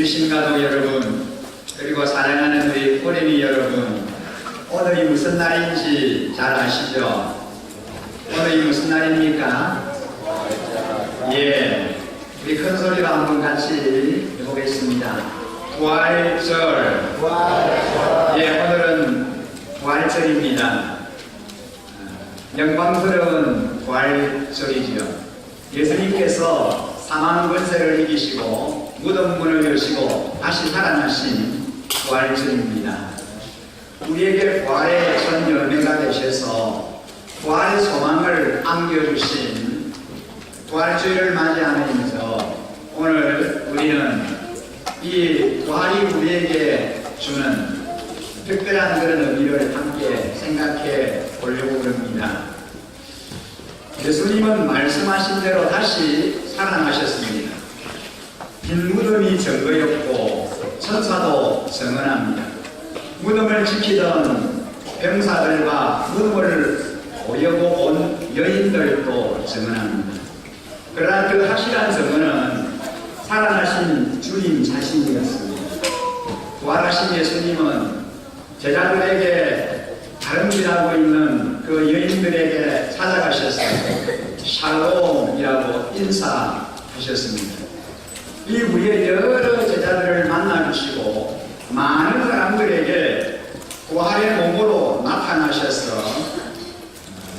우리 신가족 여러분, 그리고 사랑하는 우리 어린이 여러분, 오늘이 무슨 날인지 잘 아시죠? 오늘이 무슨 날입니까? 예, 우리 큰 소리로 한번 같이 해보겠습니다. 부활절. 예, 오늘은 부활절입니다. 영광스러운 부활절이지요. 예수님께서 사망 권세를 이기시고 무덤 문을 여시고 다시 살아나신 부활절입니다. 우리에게 부활의 첫 열매가 되셔서 부활의 소망을 안겨주신 부활주의를 맞이하면서 오늘 우리는 이 부활이 우리에게 주는 특별한 그런 의미를 함께 생각해 보려고 합니다. 예수님은 말씀하신 대로 다시 살아나셨습니다. 빈 무덤이 증거였고 천사도 증언합니다. 무덤을 지키던 병사들과 무덤을 보려고 온 여인들도 증언합니다. 그러나 그 확실한 증언은 살아나신 주님 자신이었습니다. 부활하신 예수님은 제자들에게 다름질하고 있는 그 여인들에게 찾아가셔서 샬롬이라고 인사하셨습니다. 이 위에 여러 제자들을 만나주시고 많은 사람들에게 부활의 몸으로 나타나셔서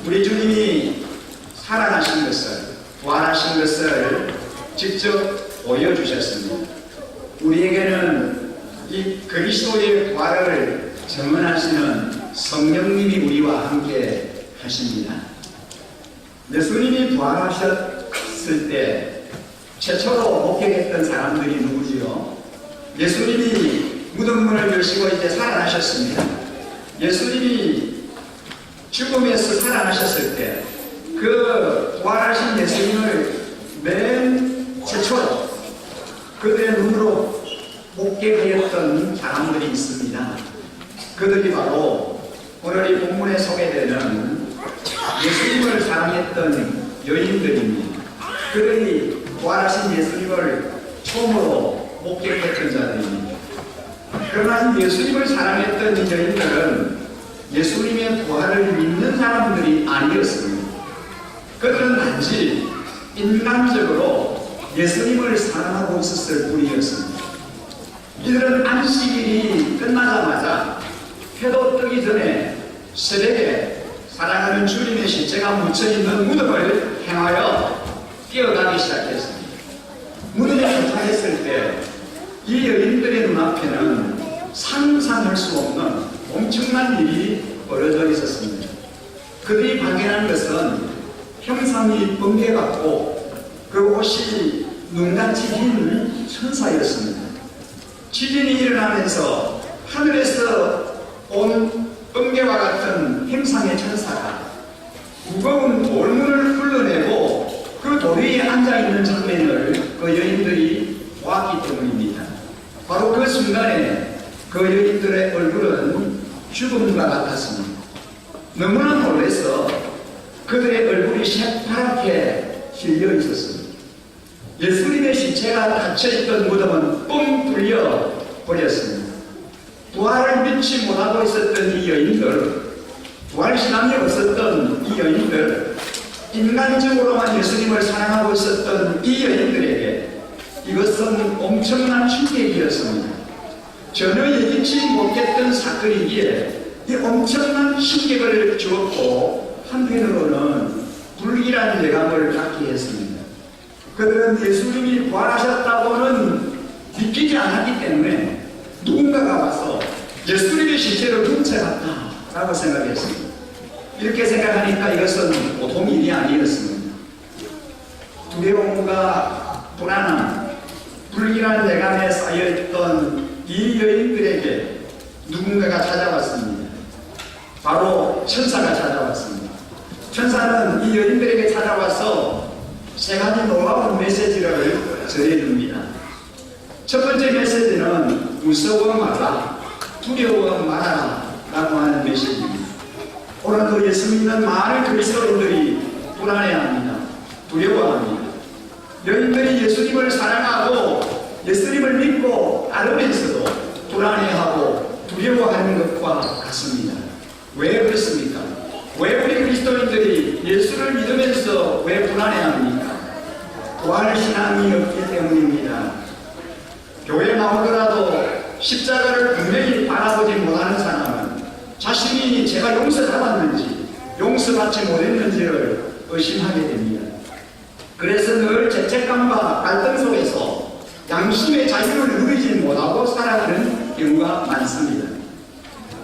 우리 주님이 살아나신 것을, 부활하신 것을 직접 보여주셨습니다. 우리에게는 이 그리스도의 부활을 증언하시는 성령님이 우리와 함께 하십니다. 예수님이 부활하셨을 때 최초로 목격했던 사람들이 누구지요? 예수님이 무덤문을 여시고 이제 살아나셨습니다. 예수님이 죽음에서 살아나셨을 때 그 부활하신 예수님을 맨 최초로 그들의 눈으로 목격하였던 사람들이 있습니다. 그들이 바로 오늘 이 본문에 소개되는 예수님을 사랑했던 여인들입니다. 그들이 부활하신 예수님을 처음으로 목격했던 자들입니다. 그러나 예수님을 사랑했던 이 여인들은 예수님의 부활을 믿는 사람들이 아니었습니다. 그들은 단지 인간적으로 예수님을 사랑하고 있었을 뿐이었습니다. 이들은 안식일이 끝나자마자 해도 뜨기 전에 새벽에 사랑하는 주님의 시체가 묻혀있는 무덤을 향하여 뛰어가기 시작했습니다. 무덤에 도착했을 때 이 여인들의 눈앞에는 상상할 수 없는 엄청난 일이 벌어져 있었습니다. 그들이 발견한 것은 형상이 번개같고 그 옷이 눈같이 흰 천사였습니다. 지진이 일어나면서 하늘에서 온 번개와 같은 형상의 천사가 무거운 돌문을 굴러내고 그 돌 위에 앉아있는 장면을 그 여인들이 보았기 때문입니다. 바로 그 순간에 그 여인들의 얼굴은 죽음과 같았습니다. 너무나 놀라서 그들의 얼굴이 새파랗게 실려 있었습니다. 예수님의 시체가 닫혀있던 무덤은 뻥 뚫려 버렸습니다. 부활을 믿지 못하고 있었던 이 여인들, 부활신앙이 없었던 이 여인들, 인간적으로만 예수님을 사랑하고 있었던 이 여인들에게 이것은 엄청난 충격이었습니다. 전혀 예기치 못했던 사건이기에 이 엄청난 충격을 주었고 한편으로는 불길한 예감을 갖게 했습니다. 그들은 예수님이 부활하셨다고는 믿기지 않았기 때문에 누군가가 와서 예수님의 시체를 훔쳐갔다라고 생각했습니다. 이렇게 생각하니까 이것은 보통 일이 아니었습니다. 두려움과 불안함, 불길한 예감에 쌓여있던 이 여인들에게 누군가가 찾아왔습니다. 바로 천사가 찾아왔습니다. 천사는 이 여인들에게 찾아와서 세 가지 놀라운 메시지를 전해줍니다. 첫 번째 메시지는 무서워 말라, 두려워 말아라 라고 하는 메시지입니다. 오늘도 예수 믿는 많은 그리스도인들이 불안해합니다. 두려워합니다. 여인들이 예수님을 사랑하고 예수님을 믿고 따르면서도 불안해하고 두려워하는 것과 같습니다. 왜 그렇습니까? 왜 우리 그리스도인들이 예수를 믿으면서 왜 불안해합니까? 부활신앙이 없기 때문입니다. 교회 나오더라도 십자가를 분명히 바라보지 못하는 사람은 자신이 제가 용서받았는지 용서받지 못했는지를 의심하게 됩니다. 그래서 늘 죄책감과 갈등 속에서 양심의 자유를 누리지 못하고 살아가는 경우가 많습니다.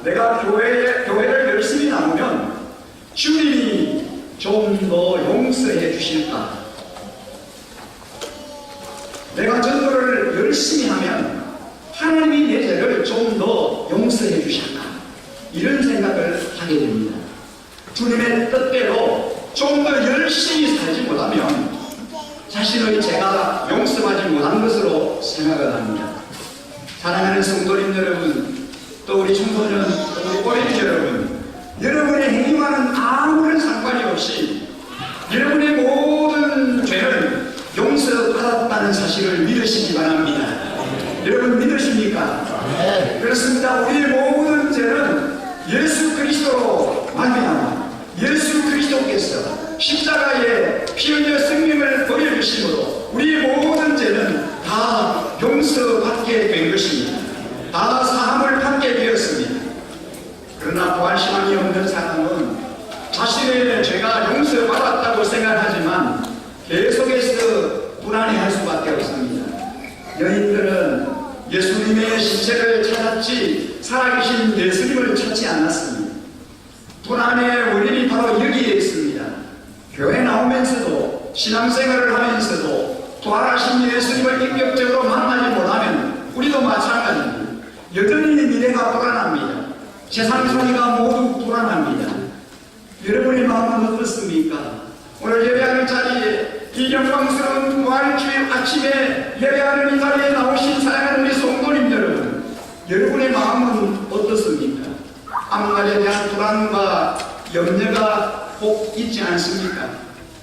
내가 교회를 열심히 나오면 주님이 좀 더 용서해 주실까? 내가 전도를 열심히 하면 하나님이 내 죄를 좀 더 용서해 주실까? 이런 생각을 하게 됩니다. 주님의 뜻대로 좀 더 열심히 살지 못하면 자신의 죄가 용서하지 못한 것으로 생각을 합니다. 사랑하는 성도님 여러분, 또 우리 청소년, 또 우리 어린이 여러분, 여러분의 행위와는 아무런 상관이 없이 여러분의 모든 죄를 용서받았다는 사실을 믿으시기 바랍니다. 여러분 믿으십니까? 그렇습니다. 우리의 모든 죄는 예수 그리스도로 말미암아 예수 그리스도께서 십자가에 피 흘려 생명을 버려주심으로 우리의 모든 죄는 다 용서받게 된 것입니다. 다 사함을 받게 되었습니다. 그러나 부활신앙이 없는 사람은 자신의 죄가 용서받았다고 생각하지만 계속해서 불안해할 수밖에 없습니다. 여인들은 예수님의 시체를 찾았지 살아계신 예수님을 찾지 않았습니다. 불안의 원인이 바로 여기에 있습니다. 교회 나오면서도 신앙생활을 하면서도 부활하신 예수님을 인격적으로 만나지 못하면 우리도 마찬가지입니다. 여전히 미래가 불안합니다. 세상 소리가 모두 불안합니다. 여러분의 마음은 어떻습니까? 오늘 예배하는 자리에 이 영광스러운 부활주일 아침에 예배하는 이 자리에 나오신 사랑하는 우리 성도님 여러분, 여러분의 마음은 어떻습니까? 앞날에 대한 불안과 염려가 꼭 있지 않습니까?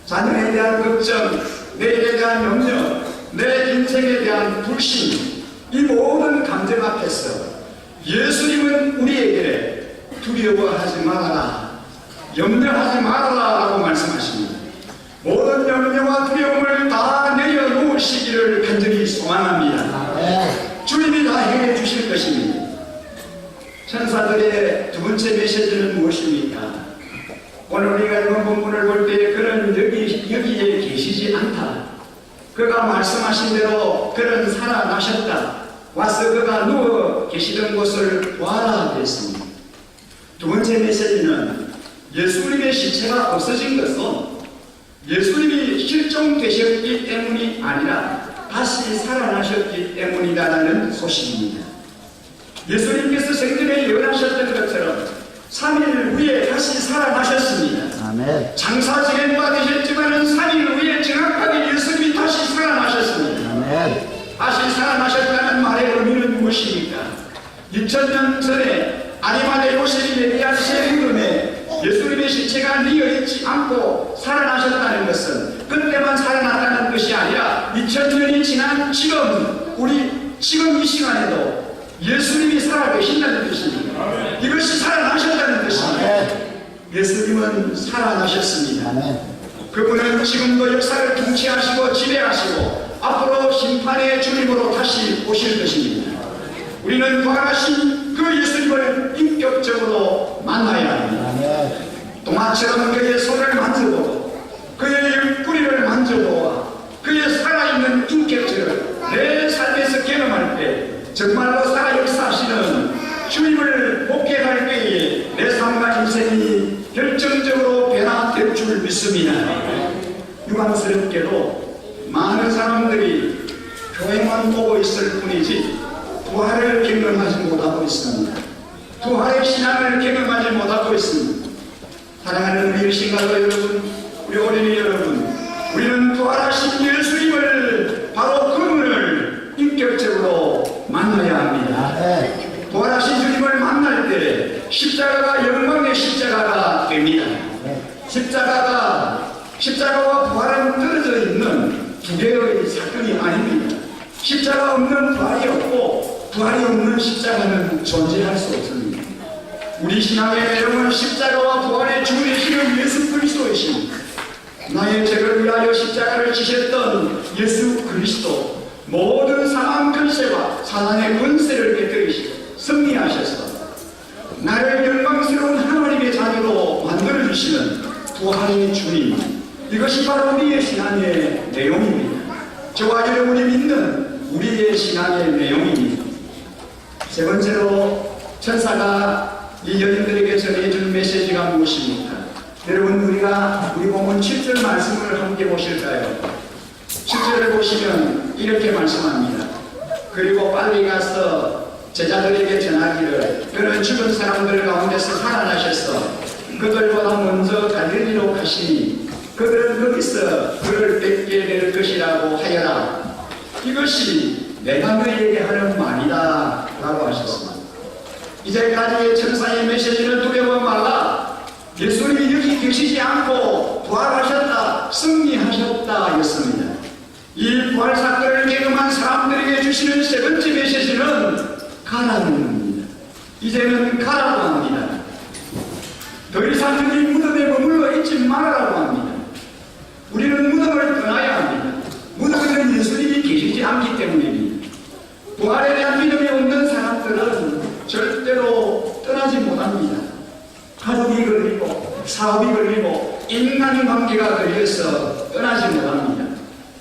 자녀에 대한 걱정, 내일에 대한 염려, 내 인생에 대한 불신, 이 모든 감정 앞에서 예수님은 우리에게 두려워하지 말아라, 염려하지 말아라 라고 말씀하십니다. 모든 염려와 두려움을 다 내려놓으시기를 간절히 소망합니다. 주님이 다 해결해 주실 것입니다. 천사들의 두 번째 메시지는 무엇입니까? 오늘 우리가 이번 본문을 볼 때 그는 여기에 계시지 않다. 그가 말씀하신 대로 그는 살아나셨다. 와서 그가 누워 계시던 곳을 보아라 했습니다. 두 번째 메시지는 예수님의 시체가 없어진 것은 예수님이 실종되셨기 때문이 아니라 다시 살아나셨기 때문이다라는 소식입니다. 예수님께서 생전에 예언하셨던 것처럼 3일 후에 다시 살아나셨습니다. 아멘. 장사 지낸바 되셨지만 3일 후에 정확하게 예수님이 다시 살아나셨습니다. 아멘. 다시 살아나셨다는 말의 의미는 무엇입니까? 2000년 전에 아리마대 요셉이 예비한 세리금에 예수님의 시체가 뉘어있지 않고 살아나셨다는 것은 그때만 살아났다는 것이 아니라 2000년이 지난 지금 이 시간에도 예수님이 살아계신다는 뜻입니다. 이것이 살아나셨다는 뜻입니다. 예수님은 살아나셨습니다. 그분은 지금도 역사를 통치하시고 지배하시고 앞으로 심판의 주님으로 다시 오실 것입니다. 우리는 부활하신 그 예수님을 인격적으로 만나야 합니다. 동화처럼 그의 손을 만져보고 그의 뿌리를 만져보아 그의 살아있는 인격체를 내 삶에서 경험할 때 정말로 살아 역사하시는 주님을 목격할 때에 내 삶과 인생이 결정적으로 변화될 줄 믿습니다. 유감스럽게도 많은 사람들이 교회만 보고 있을 뿐이지 부활을 경험하지 못하고 있습니다. 부활의 신앙을 경험하지 못하고 있습니다. 사랑하는 우리 신가도 여러분, 우리 어린이 여러분, 우리는 부활하신 예수님을 바로 그분을 인격적으로 만나야 합니다. 부활하신 주님을 만날 때 십자가가 영광의 십자가가 됩니다. 십자가와 부활은 떨어져 있는 두 개의 사건이 아닙니다. 십자가 없는 부활이 없고 부활이 없는 십자가는 존재할 수 없습니다. 우리 신앙의 내용은 십자가와 부활의 주되시는 예수 그리스도이십니다. 나의 죄를 위하여 십자가를 지셨던 예수 그리스도, 모든 상한 근세와 사단의 권세를 깨뜨리시고 승리하셔서 나를 영광스러운 하나님의 자녀로 만들어주시는 부활의 주님, 이것이 바로 우리의 신앙의 내용입니다. 저와 여러분이 믿는 우리의 신앙의 내용입니다. 세 번째로 천사가 이 여인들에게 전해준 메시지가 무엇입니까? 여러분, 우리 본문 7절 말씀을 함께 보실까요? 7절을 보시면 이렇게 말씀합니다. 그리고 빨리 가서 제자들에게 전하기를 그는 죽은 사람들 가운데서 살아나셔서 그들보다 먼저 갈릴리로 가시니 그들은 거기서 그를 뵙게 될 것이라고 하여라. 이것이 내가 너희에게 하는 말이다 라고 하셨습니다. 이제까지의 천사의 메시지는 두려워 말라. 예수님이 여기 계시지 않고 부활하셨다, 승리하셨다 였습니다. 이 부활 사건을 경험한 사람들에게 주시는 세 번째 메시지는 가라는 겁니다. 이제는 가라고 합니다. 더 이상 여기 무덤에 머물러 있지 말라고 합니다. 우리는 무덤을 떠나야 합니다. 무덤에는 예수님이 계시지 않기 때문입니다. 부활에 대한 믿음이 없는 사람들은 절대로 떠나지 못합니다. 가족이 걸리고 사업이 걸리고 인간관계가 걸려서 떠나지 못합니다.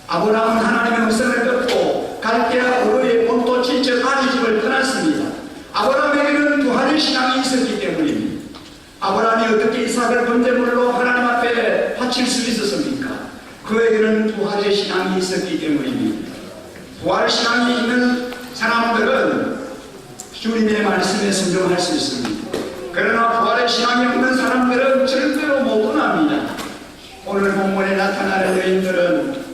아브라함은 하나님의 음성을 듣고 갈대아 우르의 본토 친척 아비집을 떠났습니다. 아브라함에게는 부활의 신앙이 있었기 때문입니다. 아브라함이 어떻게 이삭을 번제물로 하나님 앞에 바칠 수 있었습니까? 그에게는 부활의 신앙이 있었기 때문입니다. 부활 신앙이 있는 사람들은 주님의 말씀에 순종할 수 있습니다. 그러나 부활의 신앙이 없는 사람들은 절대로 못 떠납니다. 오늘 본문에 나타나는 여인들은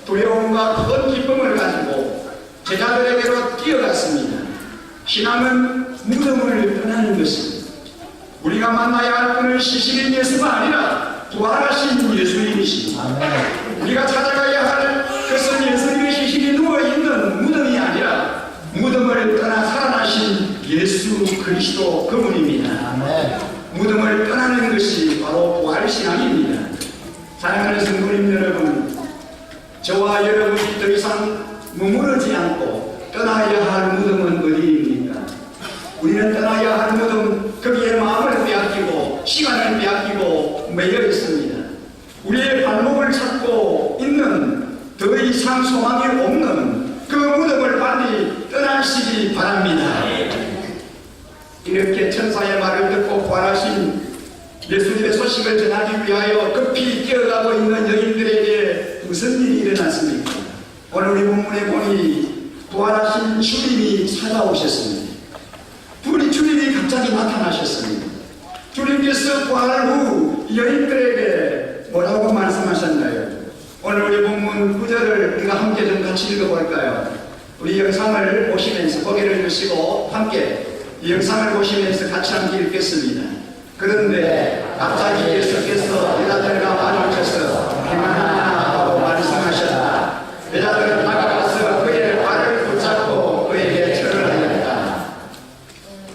두려움과 큰 기쁨을 가지고 제자들에게로 뛰어갔습니다. 신앙은 무덤을 떠나는 것입니다. 우리가 만나야 할 분은 시신인 예수가 아니라 부활하신 예수님이십니다. 우리가 찾아가야 할 것은 예수님의 시신이 누워있는 무덤이 아니라 무덤을 떠나 살아나신 예수 그리스도 그분입니다. 무덤을 떠나는 것이 바로 부활신앙입니다. 사랑하는 성도님 여러분, 저와 여러분이 더 이상 머무르지 않고 떠나야 할 무덤은 어디입니까? 우리는 떠나야 할 무덤, 거기에 마음을 빼앗기고 시간을 빼앗기고 매여 있습니다. 우리의 발목을 찾고 있는 더 이상 소망이 없는 그 무덤을 빨리 떠나시기 바랍니다. 이렇게 천사의 말을 듣고 부활하신 예수님의 소식을 전하기 위하여 급히 뛰어가고 있는 여인들에게 무슨 일이 일어났습니까? 오늘 우리 본문에 보니 부활하신 주님이 찾아오셨습니다. 주님이 갑자기 나타나셨습니다. 주님께서 부활 후 여인들에게 뭐라고 말씀하셨나요? 오늘 우리 본문 9절을 우리가 함께 좀 같이 읽어볼까요? 우리 영상을 보시면서 고개를 드시고 함께 이 영상을 보시면서 같이 함께 읽겠습니다. 그런데 갑자기 예수께서 여자들과 마주쳐서平安하라 하고 말씀하셨다. 여자들은 다가가서 그의 발을 붙잡고 그에게 절을 하였다.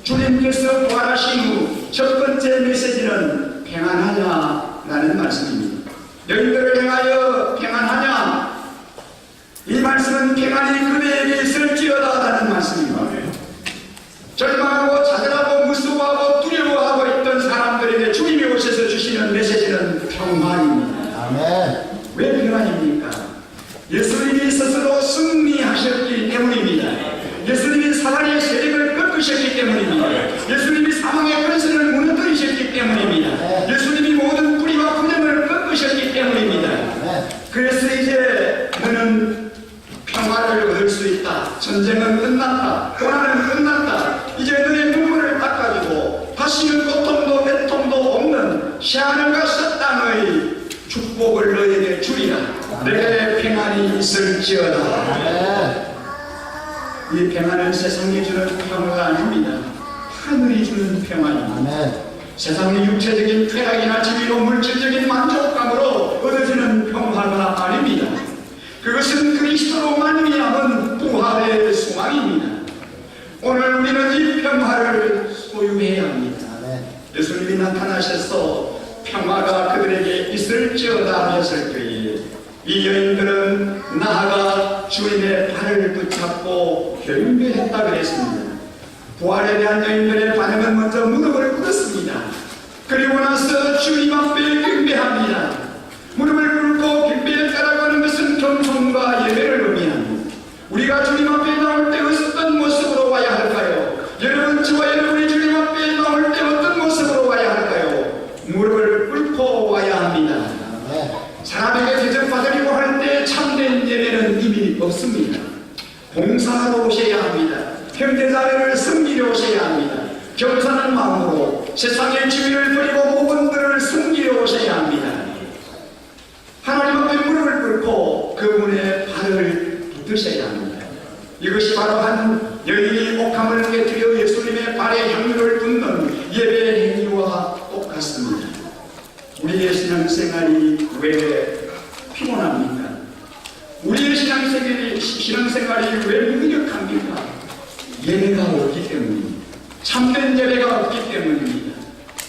주님께서 부활하신 후 첫 번째 메시지는 평안하냐라는 말씀입니다. 여인들을 향하여 평안하냐? 이 말씀은 평안이 그대에게 있을지어다라는 말씀입니다. 절망하고 좌절하고 무서워하고 두려워하고 있던 사람들에게 주님이 오셔서 주시는 메시지는 평안입니다. 아멘. 왜 평안입니까? 예수님이 스스로 승리하셨기 때문입니다. 예수님이 사단의 세력을 꺾으셨기 때문입니다. 예수님이 사망의 권세를 무너뜨리셨기 때문입니다. 예수님이 모든 뿌리와 부정을 꺾으셨기 때문입니다. 그래서 이제 너는 평화를 얻을 수 있다. 전쟁은 끝났다. 고난은 끝났다. 이제 너의 눈물을 닦아주고 다시는 고통도 배통도 없는 새하늘과 새 땅의 축복을 너에게 주리라. 내게 평안이 있을지어다. 이 평안은 세상이 주는 평화가 아닙니다. 하늘이 주는 평안입니다. 세상의 육체적인 쾌락이나 지위로 물질적인 만족감으로 얻어지는 평화가 아닙니다. 그것은 그리스도로 말미암은 부활의 소망입니다. 염화를 소유해야 합니다. 예수님이 나타나셔서 평화가 그들에게 있을지어다 하셨을 때에 이 여인들은 나아가 주님의 발을 붙잡고 경배했다 그랬습니다. 부활에 대한 여인들의 반응은 먼저 무릎을 꿇었습니다. 그리고 나서 주님 앞에 경배합니다. 무릎을 꿇고 경배했다라고 하는 것은 겸손과 예배를 의미합니다. 우리가 주님 앞에 나올 때 어떤 모습으로 와야 할까요? 여러분, 저와 여러분이 주님 앞에 나올 때 어떤 모습으로 와야 할까요? 무릎을 꿇고 와야 합니다. 사람에게 대접받으려고 할 때 참된 예배는 이미 없습니다. 봉사하러 오셔야 합니다. 형제자매를 섬기려 오셔야 합니다. 겸손한 마음으로 세상의 주의를 버리고 모건들을 섬기려 오셔야 합니다. 하나님 앞에 무릎을 꿇고 그분의 발을 붙드셔야 합니다. 이것이 바로 한 여인이 옥함을 깨뜨려 예수님의 발에 향유를 붓는 예배 행위와 똑같습니다. 우리의 신앙생활이 왜 피곤합니까? 우리의 신앙생활이 왜 무기력합니까? 예배가 없기 때문입니다. 참된 예배가 없기 때문입니다.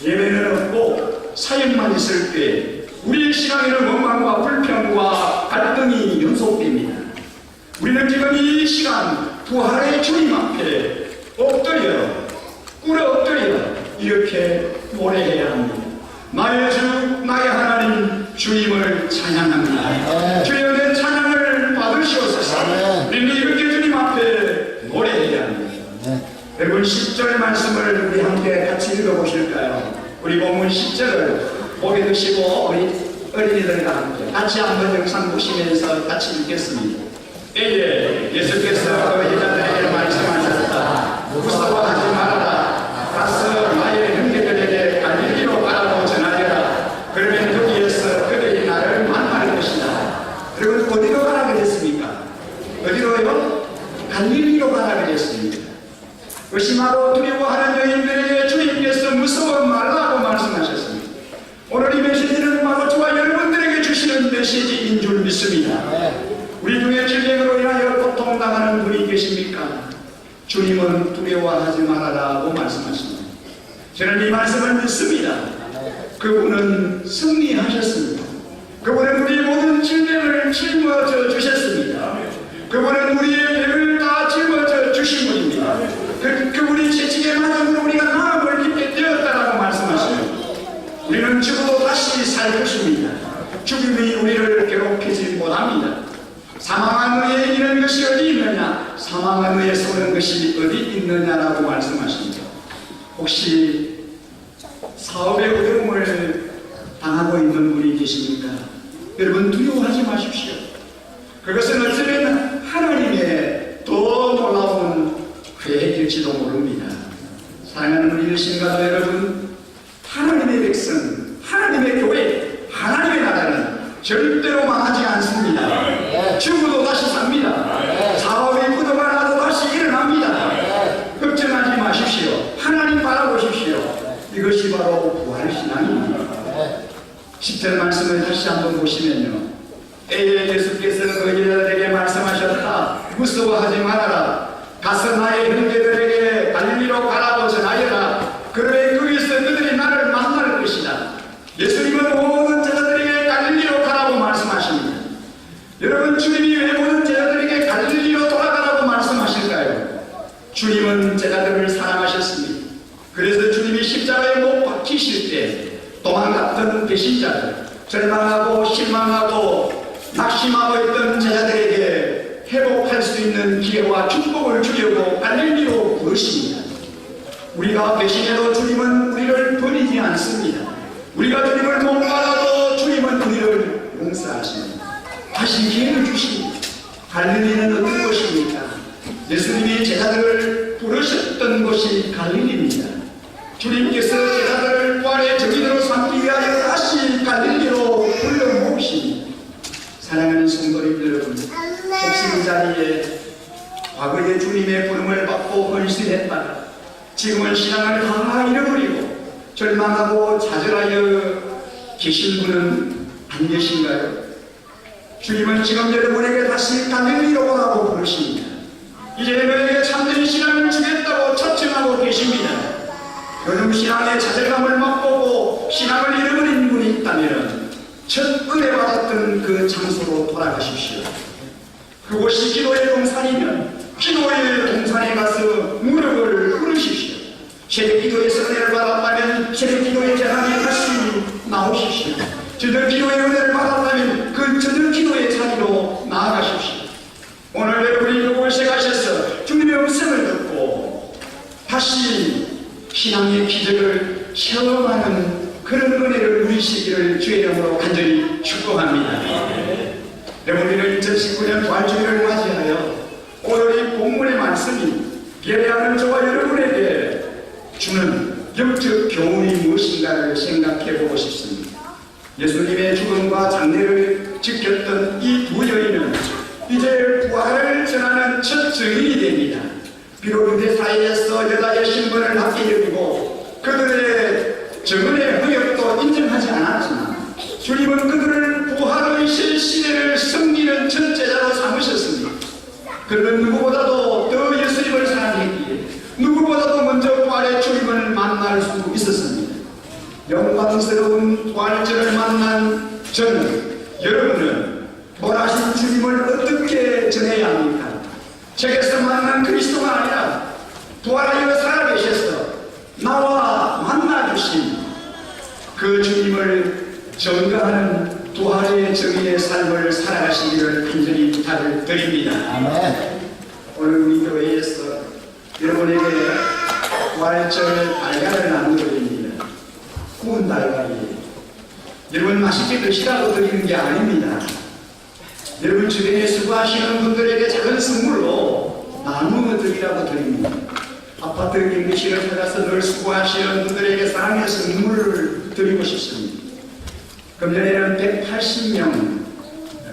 예배는 없고 사역만 있을 때 우리의 신앙에는 원망과 불평과 갈등이 연속됩니다. 우리는 지금 이 시간 부활의 주님 앞에 엎드려 꿇어 엎드려 이렇게 노래해야 합니다. 나의 주 나의 하나님 주님을 찬양합니다. 주여 내 찬양을 받으시옵소서. 우리는 이렇게 주님 앞에 노래해야 합니다. 여러분 10절 말씀을 우리 함께 같이 읽어보실까요? 우리 본문 10절을 보게 드시고 우리 어린이들과 함께 같이 한번 영상 보시면서 같이 읽겠습니다. 예수께서 그 여자들에게 말씀하셨다. 무서워하지 말아라. 가서 나의 형제들에게 갈릴리로 가라고 전하여라. 그러면 거기에서 그들이 나를 만날 것이다. 그리고 어디로 가라 그랬습니까? 어디로요? 갈릴리로 가라 그랬습니다. 의심하고 두려워하는 여인들에게 주님께서 무서워 말라고 말씀하셨습니다. 오늘 이 메시지는 바로 저와 여러분들에게 주시는 메시지인 줄 믿습니다. 우리 중에 질병으로 인하여 고통당하는 분이 계십니까? 주님은 두려워하지 말아라고 말씀하십니다. 저는 이 말씀을 믿습니다. 그분은 승리하셨습니다. 그분은 우리의 모든 질병을 짊어져 주셨습니다. 그분은 우리의 병을 다 짊어져 주신 분입니다. 그분이 채찍에 맞음으로 우리가 나음을 입게 되었다라고 말씀하십니다. 우리는 죽어도 다시 살 것입니다. 죽음이 우리를 괴롭히지 못합니다. 사망한 의에 이르는 것이 어디 있느냐? 사망한 의에 쏘는 것이 어디 있느냐라고 말씀하십니다. 혹시 사업의 어려움을 당하고 있는 분이 계십니까? 여러분 두려워하지 마십시오. 그것은 어쩌면 하나님의 더 놀라운 계획일지도 모릅니다. 사랑하는 우리 신가도 여러분, 하나님의 백성, 하나님의 교회, 하나님의 나라는 절대로 망하지 않습니다. 죽어도 다시 삽니다. 사업이 부도가 나도 다시 일어납니다. 걱정하지 마십시오. 하나님 바라보십시오. 이것이 바로 부활신앙입니다. 10절 말씀을 다시 한번 보시면요. 예수께서 그 여자들에게 말씀하셨다. 무서워하지 말아라. 가서 나의 형제들에게 갈릴리로 가라고 전하여라. 그러면 거기서 그들이 나를 만날 것이다. 예수님은 모든 제자들에게 갈릴리로 가라고 말씀하십니다. 여러분, 주님이 왜 모든 제자들에게 갈릴리로 돌아가라고 말씀하실까요? 주님은 제자들을 사랑하셨습니다. 그래서 주님이 십자가에 못 박히실 때 도망갔던 배신자들, 절망하고 실망하고 낙심하고 있던 제자들에게 회복할 수 있는 기회와 축복을 주려고 갈릴리로 부르십니다. 우리가 배신해도 주님은 우리를 버리지 않습니다. 우리가 주님을 못 받아도 주님은 우리를 용서하십니다. 다시 기회를 주십니다. 갈릴리는 어떤 곳입니까? 예수님이 제자들을 부르셨던 곳이 갈릴리입니다. 주님께서 제자들을 부활의 증인으로 삼기 위하여 다시 갈릴리로 불러 모으십니다. 사랑하는 성도님들 여러분, 혹시 이 자리에 과거에 주님의 부름을 받고 헌신했다가 지금은 신앙을 다 잃어버리고 절망하고 좌절하여 계신 분은 안 계신가요? 주님은 지금 여러분에게 다시 갈릴리로 오라고 부르십니다. 이제 너에게 참된 신앙을 주겠다고 초청하고 계십니다. 계십니다. 요즘 신앙의 좌절감을 맛보고 신앙을 잃어버린 분이 있다면 첫 은혜 받았던 그 장소로 돌아가십시오. 그곳이 기도의 동산이면 기도의 동산에 가서 무릎을 꿇으십시오. 새벽 기도에서 은혜를 받았다면 새벽 기도의 재단에 다시 나오십시오. 저녁 기도의 은혜를 받았다면 그 저녁 기도의 자리로 나아가십시오. 오늘 여러분이 그곳에 가셔서 주님의 음성을 듣고 다시 신앙의 기적을 체험하는 그런 은혜를 누리시기를 주의 이름으로 간절히 축복합니다. 여러분, 우리는 2019년 부활주일을 맞이하여 오늘 이 본문의 말씀이 예배하는 저와 여러분에게 주는 영적 교훈이 무엇인가를 생각해 보고 싶습니다. 예수님의 죽음과 장례를 지켰던 이 두 여인은 이제 부활을 전하는 첫 증인이 됩니다. 비록 유대 사이에서 여자의 신분을 낮게 여기고 그들의 증언의 능력도 인정하지 않았지만 주님은 그들을 부활의 실시대를 섬기는 첫 제자로 삼으셨습니다. 그들은 누구보다도 더 예수님을 사랑했기에 누구보다도 먼저 부활의 주님을 만날 수 있었습니다. 영광스러운 부활절을 만난 저는, 여러분은 부활하신 주님을 어떻게 전해야 합니까? 책에서 만난 그리스도가 아니라 부활하여 살아계셔서 나와 만나주신 그 주님을 전가하는 부활의 정의의 삶을 살아가시기를 간절히 부탁을 드립니다. 아멘. 오늘 우리 교회에서 여러분에게 부활절 달걀을 나누어드립니다. 구운 달걀이 여러분 맛있게 드시라고 드리는 게 아닙니다. 여러분 주변에 수고하시는 분들에게 작은 선물로 나누어 드리라고 드립니다. 아파트 경비실을 찾아서 늘 수고하시는 분들에게 사랑의 선물을 드리고 싶습니다. 금년에는 180명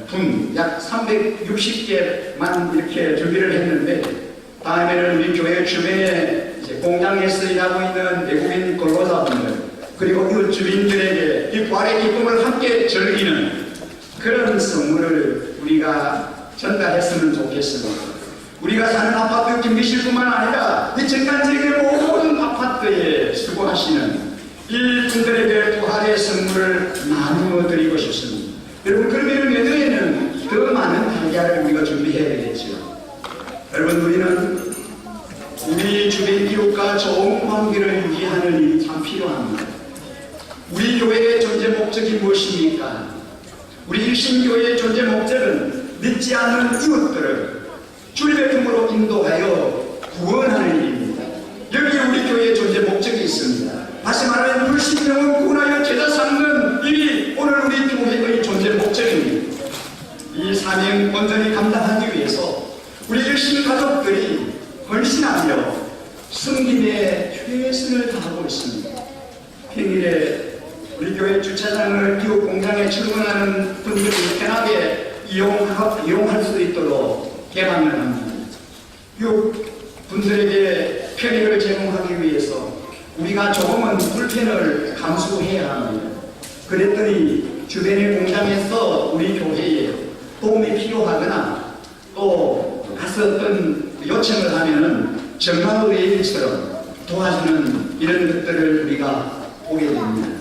분, 약 360개만 이렇게 준비를 했는데, 다음에는 우리 교회 주변에 이제 공장에서 일하고 있는 외국인 근로자분들, 그리고 이웃 주민들에게 이 부활의 기쁨을 함께 즐기는 그런 선물을 우리가 전달했으면 좋겠습니다. 우리가 사는 아파트 경비실뿐만 아니라 이 전간지역의 모든 아파트에 수고하시는 이 분들에게 부활의 선물을 나누어 드리고 싶습니다. 여러분, 그러면 내년에는 더 많은 달걀을 우리가 준비해야 되겠죠. 여러분, 우리는 우리 주변 이웃과 좋은 관계를 유지하는 일이 참 필요합니다. 우리 교회의 존재 목적이 무엇입니까? 우리 일신교회의 존재 목적은 믿지 않는 이웃들을 주님의 품으로 인도하여 구원하는 일입니다. 여기 우리 교회의 존재 목적이 있습니다. 다시 말하면 불신령을 구원하여 제자 삼는 일이 오늘 우리 교회의 존재 목적입니다. 이 사명 온전히 감당하기 위해서 우리 일신 가족들이 헌신하며 섬김에 최선을 다하고 있습니다. 평일에 우리 교회 주차장을 이웃 공장에 출근하는 분들이 편하게 이용할 수 있도록 개방을 합니다. 이웃 분들에게 편의를 제공하기 위해서 우리가 조금은 불편을 감수해야 합니다. 그랬더니 주변의 공장에서 우리 교회에 도움이 필요하거나 또 가서 어떤 요청을 하면은 정말의 일처럼 도와주는 이런 것들을 우리가 보게 됩니다.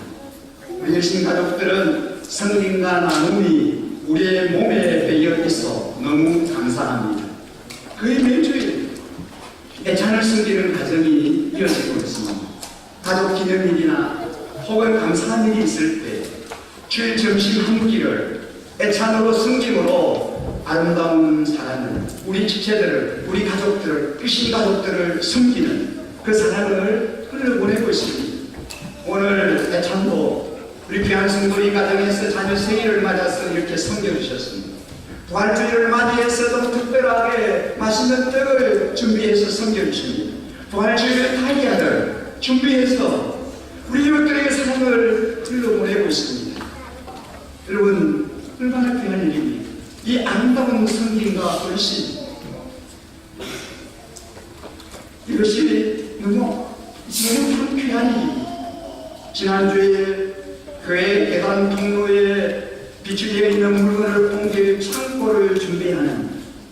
우리 열심 가족들은 성김과 나눔이 우리의 몸에 배어 있어 너무 감사합니다. 거의 매주일 애찬을 섬기는 가정이 이어지고 있습니다. 가족 기념일이나 혹은 감사한 일이 있을 때 주일 점심 한 끼를 애찬으로 섬김으로 아름다운 사랑을, 우리 지체들을, 우리 가족들을, 일신 가족들을 섬기는 그 사랑을 흘려보내고 있습니다. 오늘 애찬도 우리 귀한 성도님 가정에서 자녀 생일을 맞아서 이렇게 섬겨주셨습니다. 부활주일을 맞이해서도 특별하게 맛있는 떡을 준비해서 섬겨주십니다. 부활주일의 달걀을 준비해서 우리 이웃들에게 사랑을 흘려보내고 있습니다. 여러분, 얼마나 귀한 일입니까? 이 아름다운 섬김과 헌신, 이것이 너무 귀한 일입니다. 지난주에 교회 계단 통로에 비추되어 있는 물건을 옮길 창고를 준비하는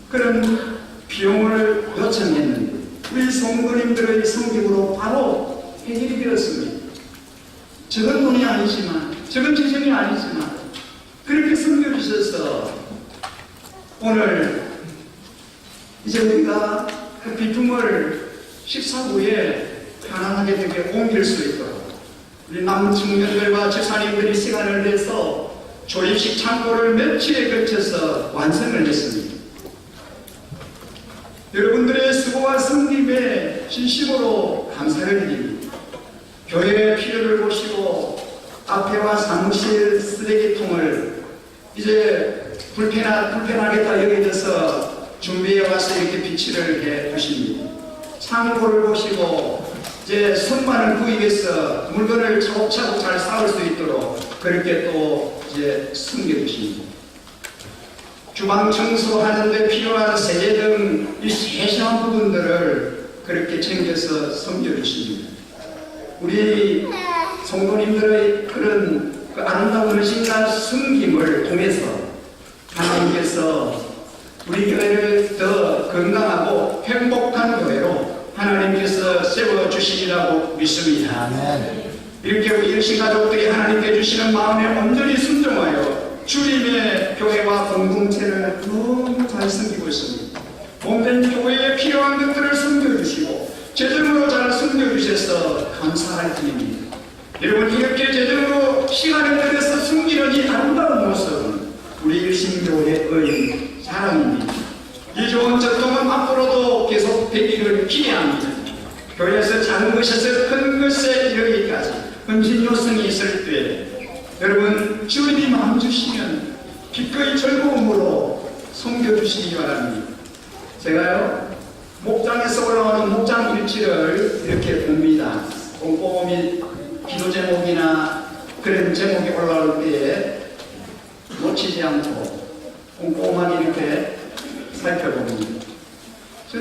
그런 비용을 요청했는데 우리 성도님들의 성김으로 바로 해결이 되었습니다. 적은 돈이 아니지만, 적은 재정이 아니지만 그렇게 섬겨주셔서 오늘 이제 우리가 그 비품을 식사 후에 편안하게 이렇게 옮길 수 있도록 우리 남은 청년들과 집사님들이 시간을 내서 조립식 창고를 며칠에 걸쳐서 완성을 했습니다. 여러분들의 수고와 섬김에 진심으로 감사를 드립니다. 교회의 필요를 보시고 앞에와 사무실 쓰레기통을 이제 불편하겠다 여기져서 준비해 와서 이렇게 비치를 해 주십니다. 창고를 보시고 이제 선반을 구입해서 물건을 차곡차곡 잘 쌓을 수 있도록 그렇게 또 이제 숨겨주십니다. 주방 청소하는 데 필요한 세제 등 이 세심한 부분들을 그렇게 챙겨서 섬겨주십니다. 우리 성도님들의 그런 그 아름다운 신간 섬김을 통해서 하나님께서 우리 교회를 더 건강하고 행복한 교회로 하나님께서 세워주시리라고 믿습니다. 아멘. 이렇게 우리 일신 가족들이 하나님께 주시는 마음에 온전히 순종하여 주님의 교회와 공동체를 너무 잘 섬기고 있습니다. 몸된 교회에 필요한 것들을 섬겨주시고 재정으로 잘 섬겨주셔서 감사할 뿐입니다. 여러분 이렇게 재정으로 시간을 들여서 숨기는 이 아름다운 모습은 우리 일신교회의 자랑입니다. 이 좋은 전통은 앞으로도 계속 되기를 기대합니다. 교회에서 작은 것에서 큰 것에 이르기까지 헌신 요성이 있을 때 여러분 주님이 마음 주시면 기꺼이 즐거움으로 섬겨주시기 바랍니다. 제가요 목장에서 올라오는 목장 일지를 이렇게 봅니다. 꼼꼼히 기도 제목이나 그런 제목이 올라올 때에 놓치지 않고 꼼꼼하게 이렇게 살펴봅니다.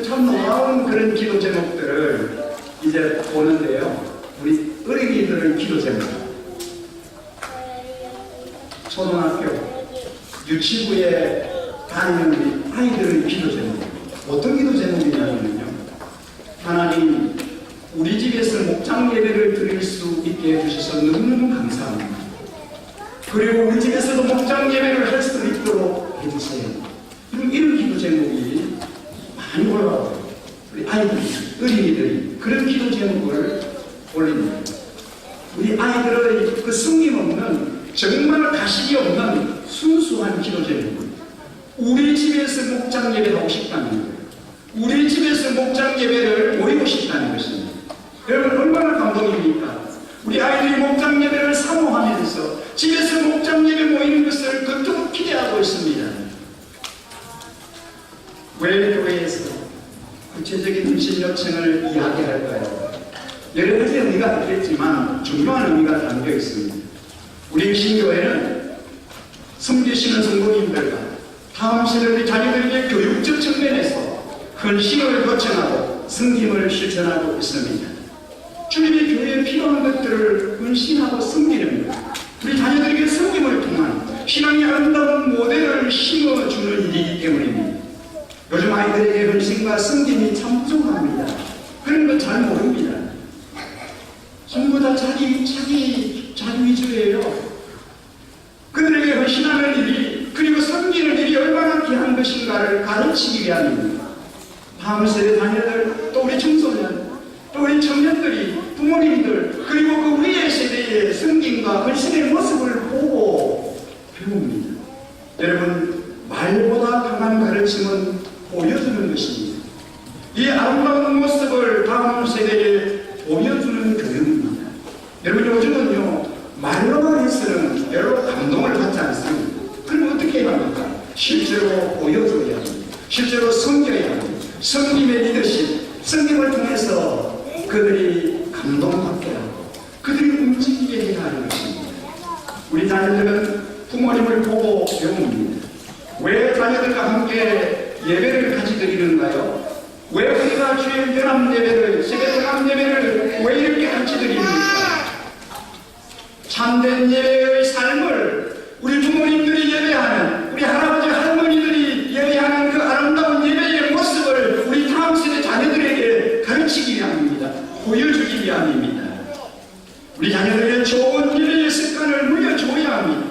참 놀라운 그런 기도 제목들을 이제 보는데요. 우리 어린이들의 기도 제목, 초등학교, 유치부에 다니는 우리 아이들의 기도 제목, 어떤 기도 제목이냐면요. 하나님, 우리 집에서 목장 예배를 드릴 수 있게 해주셔서 너무너무 감사합니다. 그리고 우리 집에서도 목장 예배를 할 수 있도록 해주세요. 이런 기도 제목이 많이 올라와요. 우리 아이들, 어린이들이 그런 기도 제목을 올립니다. 우리 아이들의 그 숨김 없는, 정말 가식이 없는 순수한 기도 제목을 우리 집에서 목장 예배를 하고 싶다는 거예요. 우리 집에서 목장 예배를 모이고 싶다는 것입니다. 여러분 얼마나 감동입니까? 우리 아이들이 목장 예배를 사모하면서 집에서 목장 예배 모이는 것을 그토록 기대하고 있습니다. 왜 교회에서 구체적인 헌신 요청을 이야기할까요? 여러 가지 의미가 있겠지만 중요한 의미가 담겨 있습니다. 우리 신교회는 섬기시는 성도님들과 다음 세대의 자녀들에게 교육적 측면에서 헌신을 요청하고 섬김을 실천하고 있습니다. 주님의 교회에 필요한 것들을 헌신하고 섬기는 것, 우리 자녀들에게 섬김을 통한 신앙의 아름다운 모델을 심어주는 일이기 때문입니다. 요즘 아이들에게 헌신과 섬김이 참 부족합니다. 그런 건 잘 모릅니다. 전부 다 자기 위주예요. 그들에게 헌신하는 일이, 그리고 섬기는 일이 얼마나 귀한 것인가를 가르치기 위함입니다. 다음 세대 자녀들, 또 우리 청소년, 또 우리 청년들이, 부모님들, 그리고 그 위의 세대의 섬김과 헌신의 모습을 보고 배웁니다. 여러분, 말보다 강한 가르침은 보여주는 것입니다. 이 아름다운 모습을 다음 세대에 보여주는 교육입니다. 여러분, 요즘은요, 말로만 해서는 별로 감동을 받지 않습니다. 그럼 어떻게 해야 합니까? 실제로 보여줘야 합니다. 실제로 섬겨야 합니다. 섬김의 리더십, 섬김을 통해서 그들이 감동받게 하고 그들이 움직이게 해야 하는 것입니다. 우리 자녀들은 부모님을 보고 배웁니다. 왜 자녀들과 함께 예배를 같이 드리는가요? 왜 우리가 주의 연합 예배를, 세계 연합 예배를 왜 이렇게 같이 드립니까? 참된 예배의 삶을 우리 부모님들이 예배하는, 우리 할아버지 할머니들이 예배하는 그 아름다운 예배의 모습을 우리 다음 세대 자녀들에게 보여주기 위함입니다. 우리 자녀들에게 좋은 예배의 습관을 물려줘야 합니다.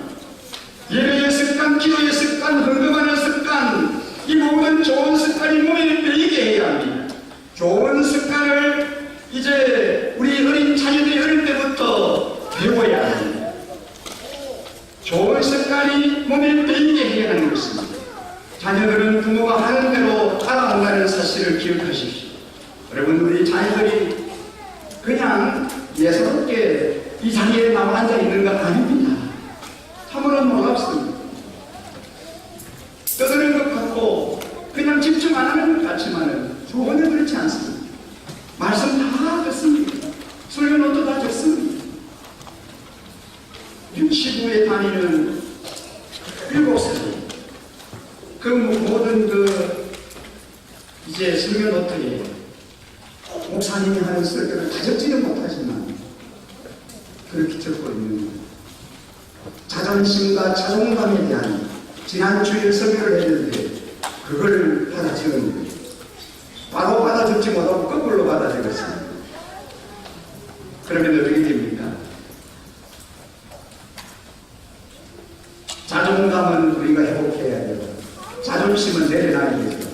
예배의 습관, 기도의 습관, 헌금하는 습관, 이 모든 좋은 습관이 몸에 배이게 해야 합니다. 좋은 습관을 이제 우리 어린 자녀들이 어릴 때부터 배워야 합니다. 좋은 습관이 몸에 배이게 해야 하는 것입니다. 자녀들은 부모가 하는 대로 따라한다는 사실을 기억하십시오. 여러분, 우리 자녀들이 그냥 예사롭게 이 자리에 나와 앉아 있는 것 아닙니다. 참으로 놀랍습니다. 떠드는 것 같고 그냥 집중 안 하는 것 같지만 전혀 그렇지 않습니다. 말씀 다 듣습니다. 설교노트 다 듣습니다. 유치부에 다니는 7살 그 모든 이제 설교노트에 목사님이 하는 설교를 다 적지는 못하지만 그렇게 적고 있는 거예요. 자존심과 자존감에 대한 지난주에 설교를 했는데 그걸 받아 적은 거예요. 바로 받아 적지 못하고 거꾸로 받아 적었습니다. 그러면 어떻게 됩니까? 자존감은 우리가 회복해야 돼요. 자존심은 내려놔야 되죠.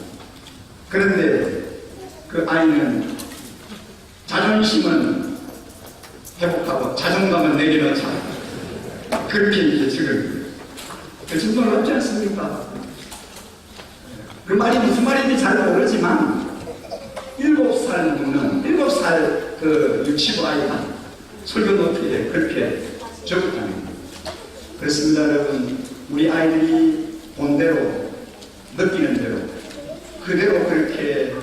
그런데 그 아이는 자존심은 회복하고 자존감은 내려놓자. 그렇게 이제 지금 그 정도 어렵지 않습니까? 그 말이 무슨 말인지 잘 모르지만 7살 묻는 7살 그 유치부 아이가 설교 노트에 그렇게 적었다는 거예요. 그렇습니다. 여러분, 우리 아이들이 본 대로 느끼는 대로 그대로 그렇게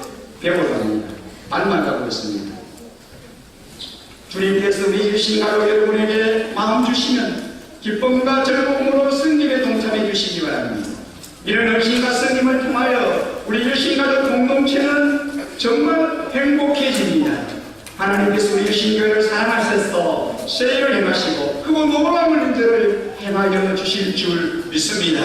배워갑니다. 닮아가고 있습니다. 주님께서 우리 유신 가족 여러분에게 마음 주시면 기쁨과 즐거움으로 승립에 동참해 주시기 바랍니다. 이런 의신과 승림을 통하여 우리 유신가족 공동체는 정말 행복해집니다. 하나님께서 우리 유신교회를 사랑하셔서 세례를 행하시고 그 놀라운 일들을 행하여 주실 줄 믿습니다.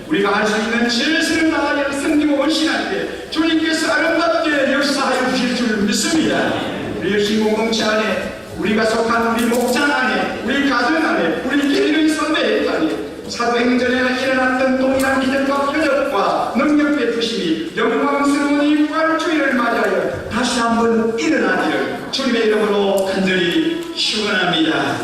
우리가 할 수 있는 최선을 다하여 섬기고 헌신할 때 주님께서 아름답게 역사하여 주실 줄 믿습니다. 우리 유신 공동체 안에 우리가 속한 우리 목장 안에 우리 가정 안에 우리 개인의 선배 안에 사도행전에 일어났던 동일한 기적과 표적과 능력 베푸심이 영광스러운 이 부활주의를 맞이하여 다시 한번 일어나기를 주님의 이름으로 간절히 축원합니다.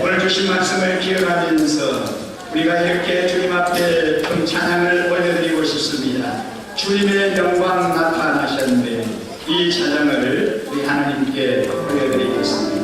오늘 주신 말씀을 기억하면서 우리가 이렇게 주님 앞에 찬양을 올려드리고 싶습니다. 주님의 영광 나타나셨는데 이 찬양을 우리 하나님께 올려드리겠습니다.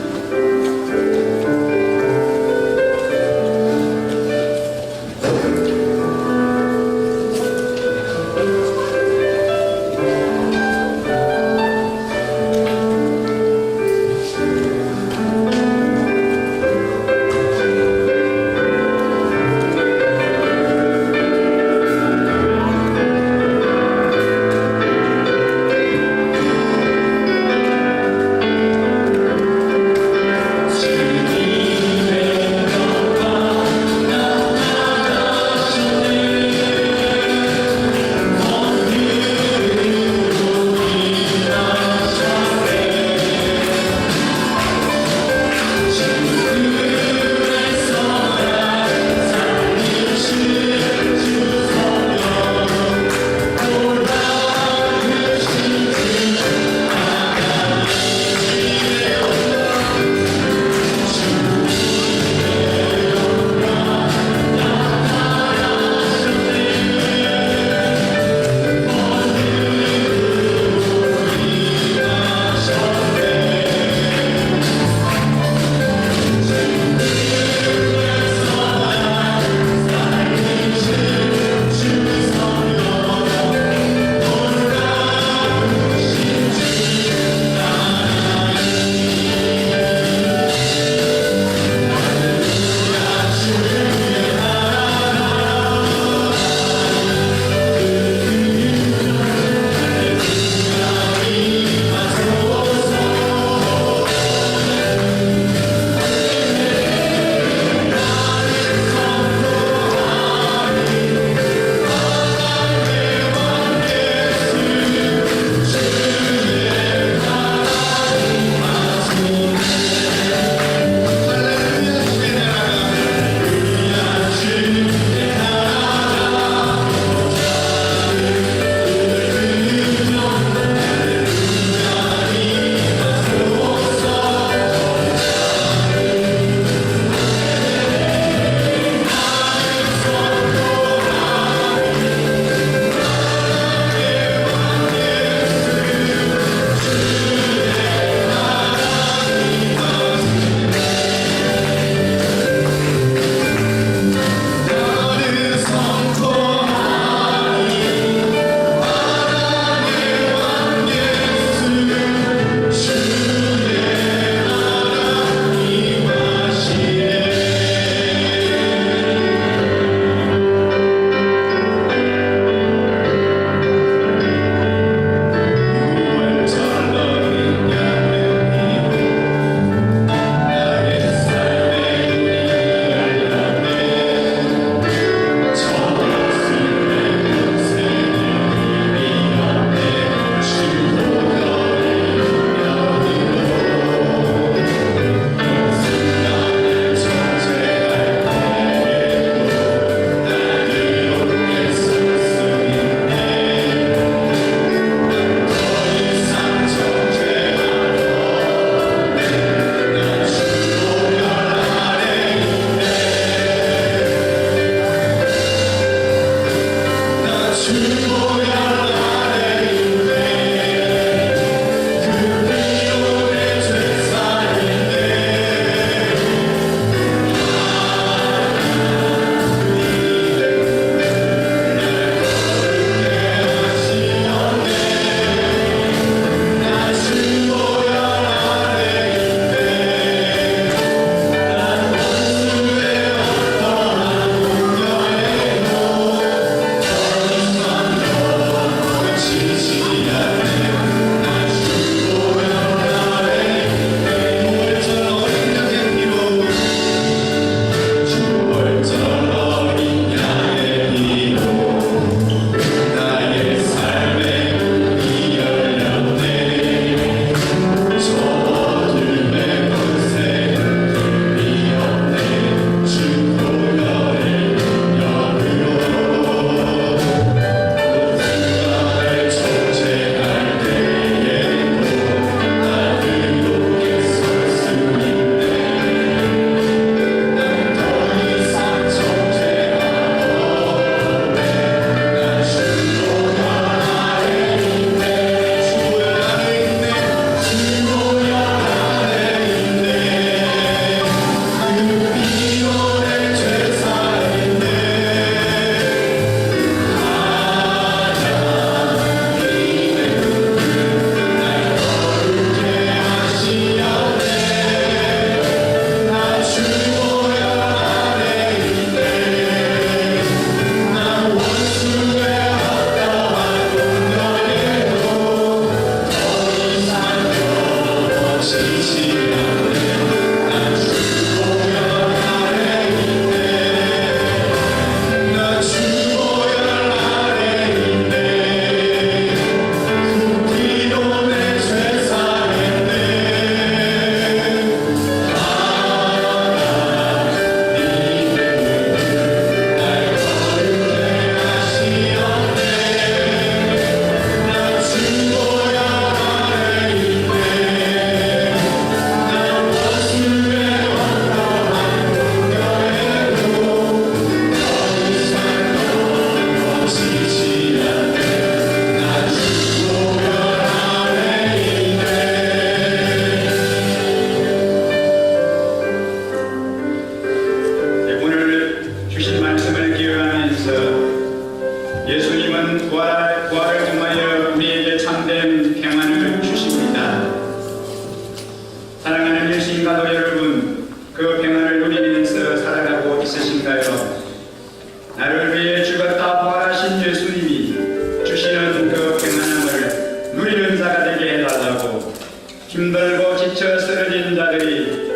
힘들고 지쳐 쓰러진 자들이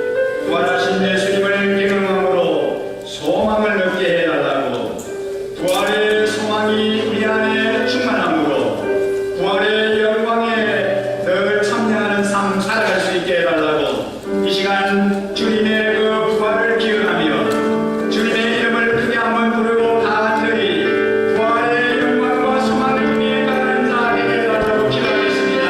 부활하신 예수님을 경험함으로 소망을 얻게 해달라고, 부활의 소망이 우리 안에 충만함으로 부활의 영광에 늘 참여하는 삶 살아갈 수 있게 해달라고, 이 시간 주님의 그 부활을 기억하며 주님의 이름을 크게 한번 부르고 간절히 부활의 영광과 소망을 위해 가는 자 되게 해달라고 기도하겠습니다.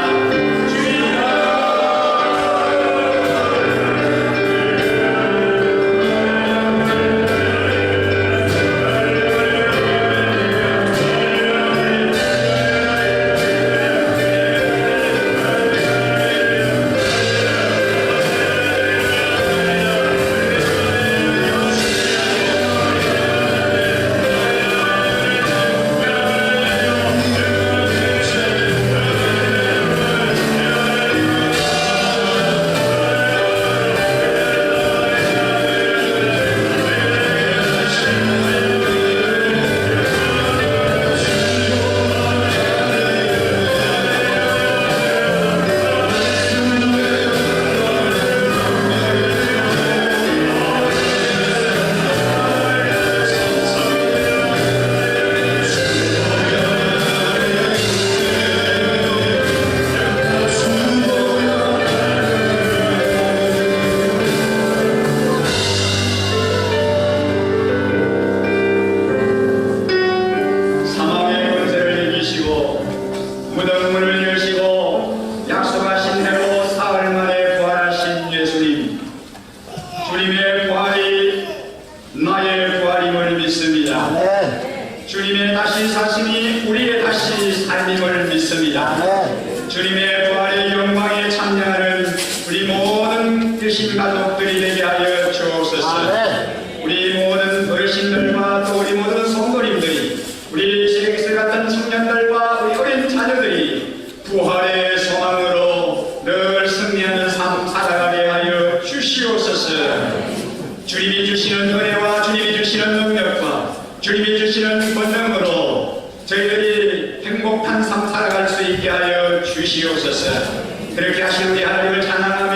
사망의 권세를 이기시고 무덤문을 여시고 약속하신 대로 사흘 만에 부활하신 예수님, 주님의 부활이 나의 부활임을 믿습니다. 주님의 다시 사심이 우리의 다시 삶임을 믿습니다. 주님의 부활의 영광에 참여하는 우리 모든 되신 가족들이 되게 하여 주옵소서. 우리 모든 어르신들과 또 우리 모든 성도님들이, 우리 세계스 같은 청년들과 우리 어린 자녀들이 부활의 소망으로 늘 승리하는 삶 살아가게 하여 주시옵소서. 주님이 주시는 은혜와 주님이 주시는 능력과 주님이 주시는 권능으로 저희들이 행복한 삶 살아갈 수 있게 하여 주시옵소서. 그렇게 하신 우리 하나님을 찬양하며